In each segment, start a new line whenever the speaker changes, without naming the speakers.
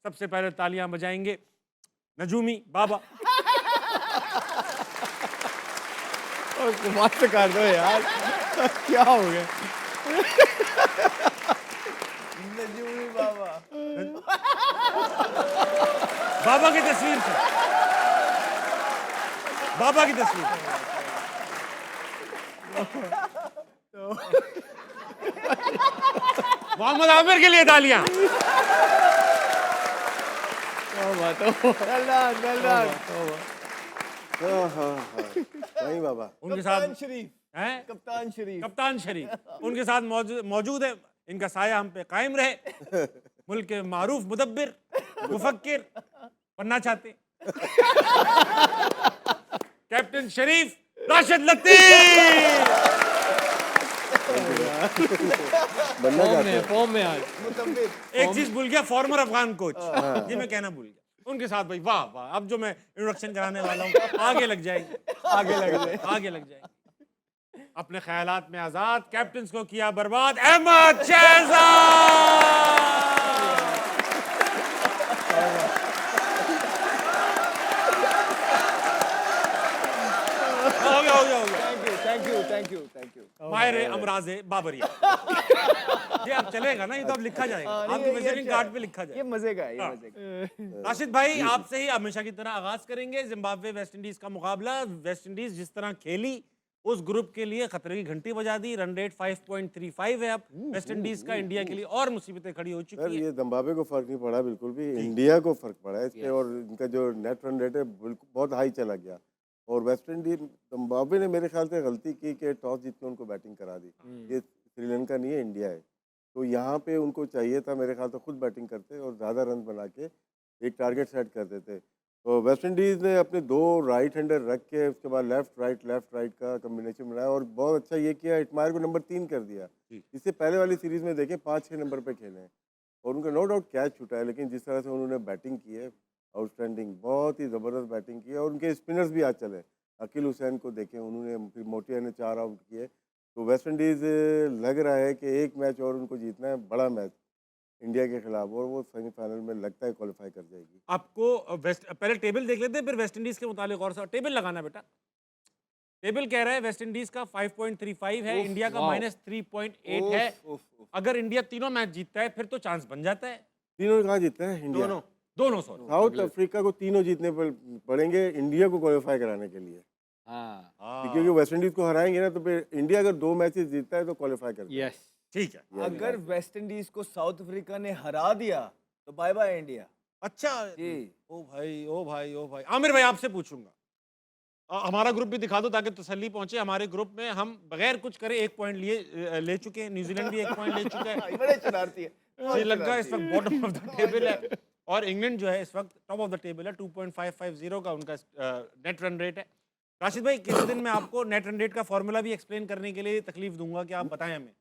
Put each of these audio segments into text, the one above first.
सबसे पहले तालियां बजाएंगे नजूमी बाबा।
और कुमार से कर दो यार, क्या हो गया?
नजूमी बाबा।
बाबा की तस्वीर से, बाबा की तस्वीर से। मोहम्मद आमिर के लिए तालियां।
बात हो।
Well done, well done.
हाँ हाँ हाँ, नहीं बाबा।
उनके
कप्तान
साथ
शरीफ,
हैं
कप्तान शरीफ।
कप्तान शरीफ उनके साथ मौजूद है। इनका साया हम पे कायम रहे। मुल्क के मारूफ मुदब्बिर, मुफक्किर बनना चाहते कैप्टन शरीफ राशिद लतीफ।
बनना चाहते हैं।
फॉर्म में आज
मुतब्बिर।
एक चीज भूल गया, फॉर्मर अफगान कोच, ये मैं कहना भूल गया। उनके साथ भाई वाह वाह, अब जो मैं इंट्रोडक्शन कराने वाला हूँ आगे लग जाएगी,
आगे लग जाए।
आगे लग जाएगी। अपने ख्यालात में आजाद, कैप्टन को किया बर्बाद, अहमद शहजाद। हो गया हो गया हो गया।
Thank you, thank you, thank you, thank you.
माहिर अमराजे बाबरिया। ये अब चलेगा ना, ये तो अब लिखा जाएगा, आपके विजिटिंग कार्ड पे लिखा
ये
जाएगा।
मजे का है, ये मजे का।
राशिद भाई, आपसे ही हमेशा की तरह आगाज करेंगे। जिम्बाब्वे वेस्ट इंडीज का मुकाबला, वेस्ट इंडीज जिस तरह खेली उस ग्रुप के लिए खतरे की घंटी बजा दी। रन रेट 5.35 है अब वेस्ट इंडीज का। इंडिया के लिए और मुसीबतें खड़ी हो
सर
चुकी है।
ये जिम्बाब्वे को फर्क नहीं पड़ा बिल्कुल भी, इंडिया को फर्क पड़ा है इस पे। और इनका जो नेट रन रेट है बिल्कुल बहुत हाई चला गया। और वेस्ट इंडीज, जिम्बाब्वे ने मेरे ख्याल से गलती की कि टॉस जीत के उनको बैटिंग करा दी। ये श्रीलंका नहीं है, इंडिया है। तो यहाँ पे उनको चाहिए था मेरे ख्याल से खुद बैटिंग करते और ज़्यादा रन बना के एक टारगेट सेट कर देते। तो वेस्ट इंडीज़ ने अपने 2 राइट हैंडर रख के उसके बाद लेफ्ट राइट का कम्बिनेशन बनाया और बहुत अच्छा ये किया, इटमायर को नंबर 3 कर दिया। इससे पहले वाली सीरीज़ में देखें 5-6 नंबर पे खेले हैं और उनका नो डाउट कैच छूटा है, लेकिन जिस तरह से उन्होंने बैटिंग की है आउटस्टैंडिंग, बहुत ही ज़बरदस्त बैटिंग की है। और उनके स्पिनर्स भी आज चले, अकील हुसैन को देखें उन्होंने, फिर मोटिया ने 4 आउट किए। तो वेस्ट इंडीज़ लग रहा है कि एक मैच और उनको जीतना है, बड़ा मैच इंडिया के खिलाफ, और वो सेमीफाइनल में लगता है क्वालिफाई कर जाएगी।
आपको पहले टेबल देख लेते हैं, फिर वेस्ट इंडीज के मुतालिक और सा टेबल लगाना बेटा। टेबल कह रहा है वेस्ट इंडीज का 5.35 है, इंडिया का -3.8 है। अगर इंडिया तीनों मैच जीतता है फिर तो चांस बन जाता है।
तीनों कहाँ जीतते हैं इंडिया?
दोनों सॉरी,
साउथ अफ्रीका को तीनों जीतने पड़ेंगे इंडिया को क्वालिफाई कराने के लिए। क्योंकि वेस्ट इंडीज को हराएंगे ना, तो फिर इंडिया अगर 2 मैचेस जीतता है तो क्वालिफाई करता है।
यस,
ठीक है।
अगर वेस्ट इंडीज को साउथ अफ्रीका ने हरा दिया तो बाय बाय इंडिया।
अच्छा
जी।
ओ भाई ओ भाई ओ भाई, आमिर भाई आपसे पूछूंगा, हमारा ग्रुप भी दिखा दो ताकि तसल्ली पहुंचे। हमारे ग्रुप में हम बगैर कुछ करे 1 पॉइंट ले चुके हैं। न्यूजीलैंड भी 1 पॉइंट ले चुका है।
बड़े शरारती है।
श्रीलंका इस वक्त बॉटम ऑफ द टेबल है और इंग्लैंड जो है इस वक्त टॉप ऑफ द टेबल है। 2.550 का उनका नेट रन रेट है। राशिद भाई, किसी दिन मैं आपको नेट रन रेट का फॉर्मूला भी एक्सप्लेन करने के लिए तकलीफ दूंगा कि आप बताएं हमें।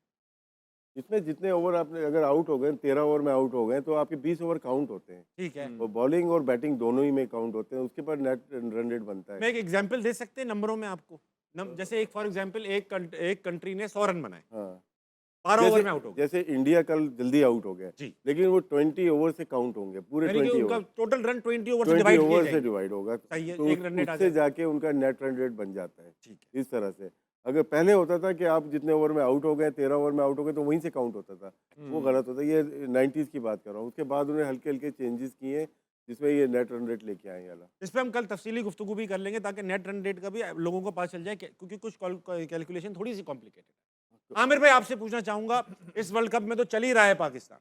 इसमें जितने ओवर आपने अगर आउट हो गए, 13 ओवर में आउट हो गए, तो आपके 20 ओवर काउंट होते हैं।
ठीक है,
और बॉलिंग और बैटिंग दोनों ही में काउंट होते हैं, उसके बाद नेट रन रेट बनता है।
मैं एक एग्जांपल दे सकते हैं नंबरों में आपको। जैसे एक फॉर एग्जांपल एक कंट्री ने 100 रन बनाए,
हाँ,
12 ओवर में आउट हो गए।
जैसे इंडिया कल जल्दी आउट हो गया
जी।
लेकिन वो 20 ओवर से काउंट होंगे, पूरे
यानी कि
20
उनका
ओवर,
टोटल रन 20 ओवर से
20
डिवाइड
ओवर
किए
से
जाएंगे।
डिवाइड होगा।
सही है,
तो
एक रन रेट आ
उससे
जाएगा।
जाके उनका नेट रन रेट बन जाता है।
ठीक है।
इस तरह से अगर पहले होता था कि आप जितने ओवर में आउट हो गए, 13 ओवर में आउट हो गए, तो वहीं से काउंट होता था, वो गलत होता है। ये 90s की बात कर रहा हूँ। उसके बाद उन्हें हल्के हल्के चेंजेस किए जिसमें ये नेट रन रेट लेके आए वाला।
इस पे हम कल तफसीली गुफ्तगू भी कर लेंगे ताकि नेट रन रेट का भी लोगों को पता चल जाए, क्योंकि कुछ कैलकुलेशन थोड़ी सी कॉम्प्लिकेटेड है। आमिर भाई, आपसे पूछना चाहूंगा, इस वर्ल्ड कप में तो चल ही रहा है पाकिस्तान,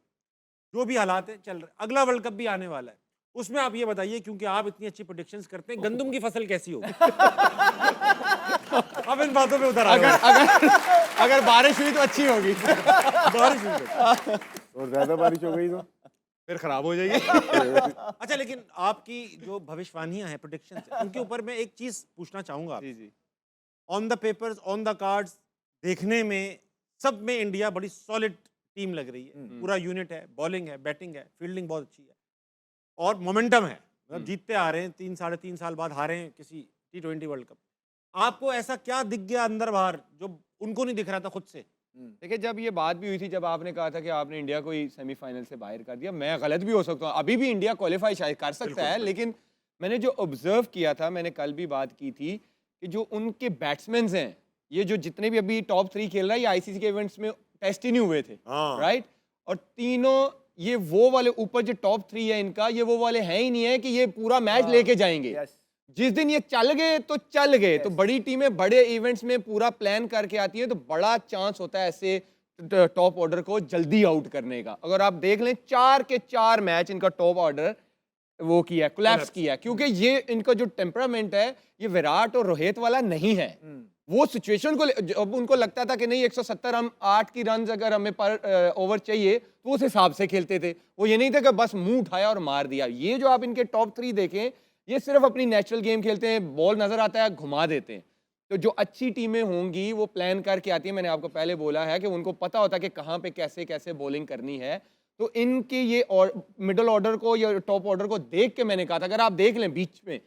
जो भी हालात है चल रहे, अगला वर्ल्ड कप भी आने वाला है, उसमें आप ये बताइए, क्योंकि आप इतनी अच्छी प्रेडिक्शंस करते हैं, गंदम की फसल कैसी होगी? अब इन बातों पे उतर
अगर बारिश हुई तो अच्छी होगी।
बारिश हुई तो।
और ज्यादा बारिश हो गई तो
फिर खराब हो जाएगी। अच्छा, लेकिन आपकी जो भविष्यवाणियां हैं, प्रेडिक्शंस हैं, उनके ऊपर मैं एक चीज पूछना चाहूंगा।
जी जी।
On the papers, on the cards, देखने में सब में इंडिया बड़ी सॉलिड टीम लग रही है। पूरा यूनिट है, बॉलिंग है, बैटिंग है, फील्डिंग बहुत अच्छी है और मोमेंटम है। मतलब जीतते आ रहे हैं, 3-3.5 साल बाद हारे हैं किसी T20 वर्ल्ड कप। आपको ऐसा क्या दिख गया अंदर बाहर जो उनको नहीं दिख रहा था खुद से?
देखिए जब ये बात भी हुई थी, जब आपने कहा था कि आपने इंडिया को ही सेमीफाइनल से बाहर कर दिया, मैं गलत भी हो सकता हूँ, अभी भी इंडिया क्वालिफाई शायद कर सकता है, लेकिन मैंने जो ऑब्जर्व किया था, मैंने कल भी बात की थी कि जो उनके बैट्समैन हैं, ये जो जितने भी अभी टॉप 3 खेल रहा है, ये आईसीसी के इवेंट्स में टेस्ट ही नहीं हुए थे,
हाँ।
राइट? और तीनों ये वो वाले ऊपर जो टॉप 3 है इनका, ये वो वाले हैं ही नहीं है कि ये पूरा मैच लेके जाएंगे।
यस
जिस दिन ये चल गए तो चल गए। तो बड़ी टीमें बड़े इवेंट्स में पूरा प्लान करके आती हैं, तो बड़ा चांस होता है ऐसे टॉप ऑर्डर को जल्दी आउट करने का। अगर आप देख लें 4 के 4 मैच इनका टॉप ऑर्डर वो किया, कोलैप्स किया, क्योंकि ये इनका जो टेम्परामेंट है ये विराट और रोहित वाला नहीं है। वो सिचुएशन को अब उनको लगता था कि नहीं 170 हम 8 की रन अगर हमें पर ओवर चाहिए तो उस हिसाब से खेलते थे। वो ये नहीं था कि बस मुंह उठाया और मार दिया। ये जो आप इनके टॉप 3 देखें, ये सिर्फ अपनी नेचुरल गेम खेलते हैं, बॉल नजर आता है घुमा देते हैं। तो जो अच्छी टीमें होंगी वो प्लान करके आती है। मैंने आपको पहले बोला है कि उनको पता होता है कि कहाँ पे कैसे कैसे बॉलिंग करनी है। तो इनके ये और मिडिल ऑर्डर को या टॉप ऑर्डर को देख के मैंने कहा था, अगर आप देख लें बीच में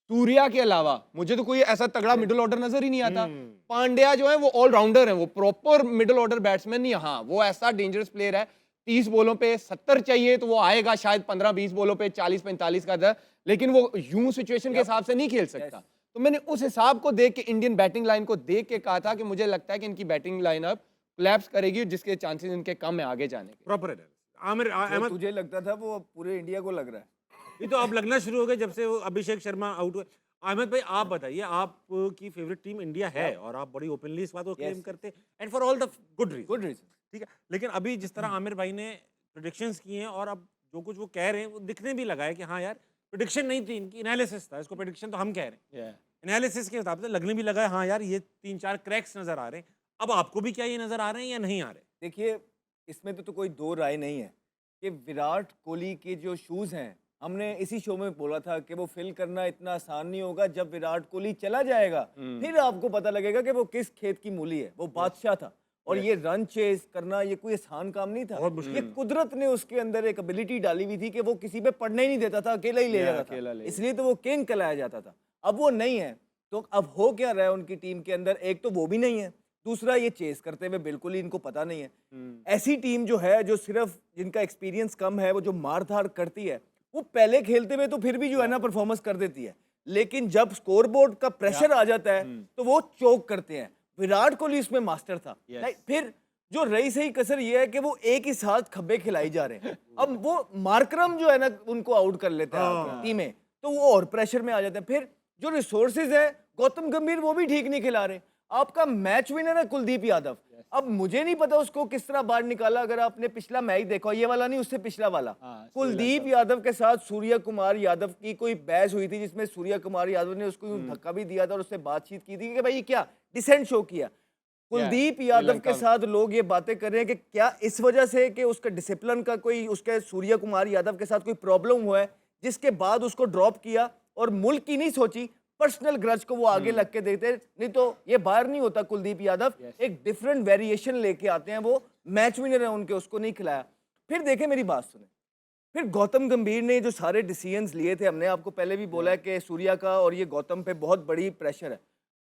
सूर्या के अलावा मुझे तो कोई ऐसा तगड़ा मिडिल ऑर्डर नजर ही नहीं आता। पांड्या जो है वो ऑलराउंडर है, वो प्रॉपर मिडिल ऑर्डर बैट्समैन नहीं। हाँ वो ऐसा डेंजरस प्लेयर है, 30 बॉलों पे 70 चाहिए तो वो आएगा शायद 15-20 बॉलों पे 40-45 का दर, लेकिन वो यूं सिचुएशन के हिसाब से नहीं खेल सकता। तो मैंने उस हिसाब को देख के इंडियन बैटिंग लाइन को देख के कहा था कि मुझे लगता है कि इनकी बैटिंग लाइनअप कोलैप्स करेगी, जिसके चांसेस इनके कम है आगे जाने के।
प्रॉपर है। आमिर
जो
अहमद,
तुझे लगता था वो अब पूरे इंडिया को लग रहा है।
ये तो अब लगना शुरू हो गया जब से वो अभिषेक शर्मा आउट हुए। अहमद भाई आप बताइए, आपकी फेवरेट टीम इंडिया है और आप बड़ी ओपनली इस बात को क्लेम करते हैं, and for all the good reason.
Good reason.
ठीक है, लेकिन अभी जिस तरह आमिर भाई ने प्रेडिक्शंस किए हैं और अब जो कुछ वो कह रहे हैं वो दिखने भी लगा है कि हाँ यार प्रेडिक्शन नहीं थी इनकी, एनालिसिस था। इसको प्रेडिक्शन तो हम कह रहे हैं, एनालिसिस के हिसाब से लगने भी लगा है हाँ यार ये 3-4 क्रैक्स नजर आ रहे हैं। अब आपको भी क्या ये नजर आ रहे हैं या नहीं आ रहे?
देखिए इसमें तो कोई दो राय नहीं है कि विराट कोहली के जो शूज़ हैं, हमने इसी शो में बोला था कि वो फिल करना इतना आसान नहीं होगा। जब विराट कोहली चला जाएगा फिर आपको पता लगेगा कि वो किस खेत की मूली है। वो बादशाह था और ये रन चेस करना ये कोई आसान काम नहीं था।
बहुत मुश्किल।
ये कुदरत ने उसके अंदर एक एबिलिटी डाली हुई थी कि वो किसी पे पड़ने ही नहीं देता था, अकेला ही ले जाता
अकेला
था,
ले।
इसलिए तो वो किंग कहलाया जाता था। अब वो नहीं है, तो अब हो क्या रहा है उनकी टीम के अंदर? एक तो वो भी नहीं है, दूसरा ये चेस करते हुए बिल्कुल ही इनको पता नहीं है। ऐसी टीम जो है, जो सिर्फ जिनका एक्सपीरियंस कम है, वो जो मार धार करती है, वो पहले खेलते हुए तो फिर भी जो है ना परफॉर्मेंस कर देती है, लेकिन जब स्कोरबोर्ड का प्रेशर आ जाता है तो वो चोक करते हैं। विराट कोहली इसमें मास्टर था। फिर जो रही सही कसर ये है कि वो एक ही साथ खब्बे खिलाई जा रहे हैं। अब वो मार्करम जो है ना उनको आउट कर लेते हैं टीमें, तो वो और प्रेशर में आ जाते हैं। फिर जो रिसोर्सेज है, गौतम गंभीर वो भी ठीक नहीं खिला रहे। आपका मैच विनर है कुलदीप यादव। अब मुझे नहीं पता उसको किस तरह बाहर निकाला। अगर आपने पिछला मैच देखा, ये वाला नहीं उससे पिछला वाला, कुलदीप यादव के साथ सूर्य कुमार यादव की कोई बहस हुई थी जिसमें सूर्य कुमार यादव ने उसको धक्का भी दिया था और उससे बातचीत की थी कि भाई ये क्या डिसेंट शो किया। कुलदीप यादव के साथ लोग ये बातें कर रहे हैं कि क्या इस वजह से कि उसका डिसिप्लिन का कोई, उसके सूर्य कुमार यादव के साथ कोई प्रॉब्लम हुआ है जिसके बाद उसको ड्रॉप किया और मुल्क की नहीं सोची, पर्सनल ग्रज को वो आगे लग के देते। नहीं तो ये बाहर नहीं होता। कुलदीप यादव एक डिफरेंट वेरिएशन लेके आते हैं, वो मैच विनर है उनके, उसको नहीं खिलाया। फिर देखे मेरी बात सुने, फिर गौतम गंभीर ने जो सारे डिसीजंस लिए थे, हमने आपको पहले भी बोला है कि सूर्या का और ये गौतम पे बहुत बड़ी प्रेशर है।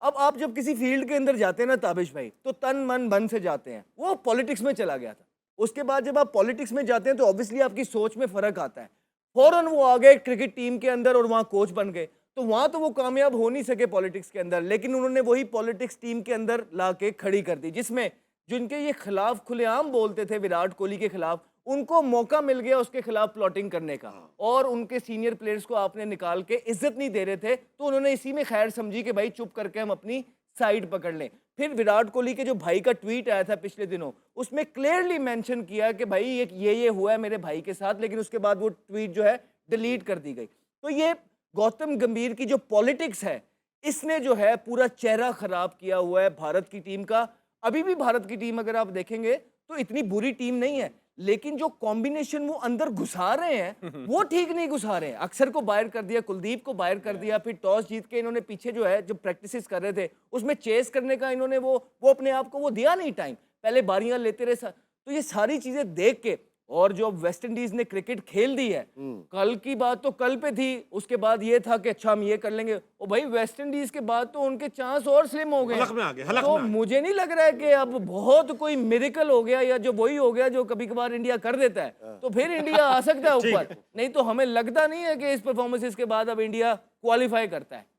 अब आप जब किसी फील्ड के अंदर जाते हैं ना ताबिश भाई, तो तन मन धन से जाते हैं। वो पॉलिटिक्स में चला गया था। उसके बाद जब आप पॉलिटिक्स में जाते हैं तो ऑब्वियसली आपकी सोच में फर्क आता है। फौरन वो आ गए क्रिकेट टीम के अंदर और वहाँ कोच बन गए, तो वहां तो वो कामयाब हो नहीं सके पॉलिटिक्स के अंदर, लेकिन उन्होंने वही पॉलिटिक्स टीम के अंदर लाके खड़ी कर दी, जिसमें जिनके ये खिलाफ खुलेआम बोलते थे विराट कोहली के खिलाफ, उनको मौका मिल गया उसके खिलाफ प्लॉटिंग करने का। और उनके सीनियर प्लेयर्स को आपने निकाल के इज्जत नहीं दे रहे थे, तो उन्होंने इसी में खैर समझी कि भाई चुप करके हम अपनी साइड पकड़ लें। फिर विराट कोहली के जो भाई का ट्वीट आया था पिछले दिनों, उसमें क्लियरली मेंशन किया कि भाई ये हुआ है मेरे भाई के साथ, लेकिन उसके बाद वो ट्वीट जो है डिलीट कर दी गई। तो ये गौतम गंभीर की जो पॉलिटिक्स है, इसने जो है पूरा चेहरा खराब किया हुआ है भारत की टीम का। अभी भी भारत की टीम अगर आप देखेंगे तो इतनी बुरी टीम नहीं है, लेकिन जो कॉम्बिनेशन वो अंदर घुसा रहे हैं वो ठीक नहीं घुसा रहे हैं। अक्सर को बाहर कर दिया, कुलदीप को बाहर कर दिया, फिर टॉस जीत के इन्होंने पीछे जो है जब प्रैक्टिसेस कर रहे थे उसमें चेस करने का इन्होंने वो अपने आप को वो दिया नहीं टाइम, पहले बारियां लेते रहे। तो ये सारी चीजें देख के और जो अब वेस्ट इंडीज ने क्रिकेट खेल दी है, कल की बात तो कल पे थी, उसके बाद ये था कि अच्छा हम ये कर लेंगे, ओ भाई वेस्ट इंडीज के बाद तो उनके चांस और स्लिम हो गए।
हलक में आ गए, हलक
तो
में आ गए।
मुझे नहीं लग रहा है कि अब बहुत कोई मिरेकल हो गया या जो वही हो गया जो कभी कभार इंडिया कर देता है, तो फिर इंडिया आ सकता है ऊपर। नहीं तो हमें लगता नहीं है कि इस परफॉर्मेंसेस के बाद अब इंडिया क्वालिफाई करता है।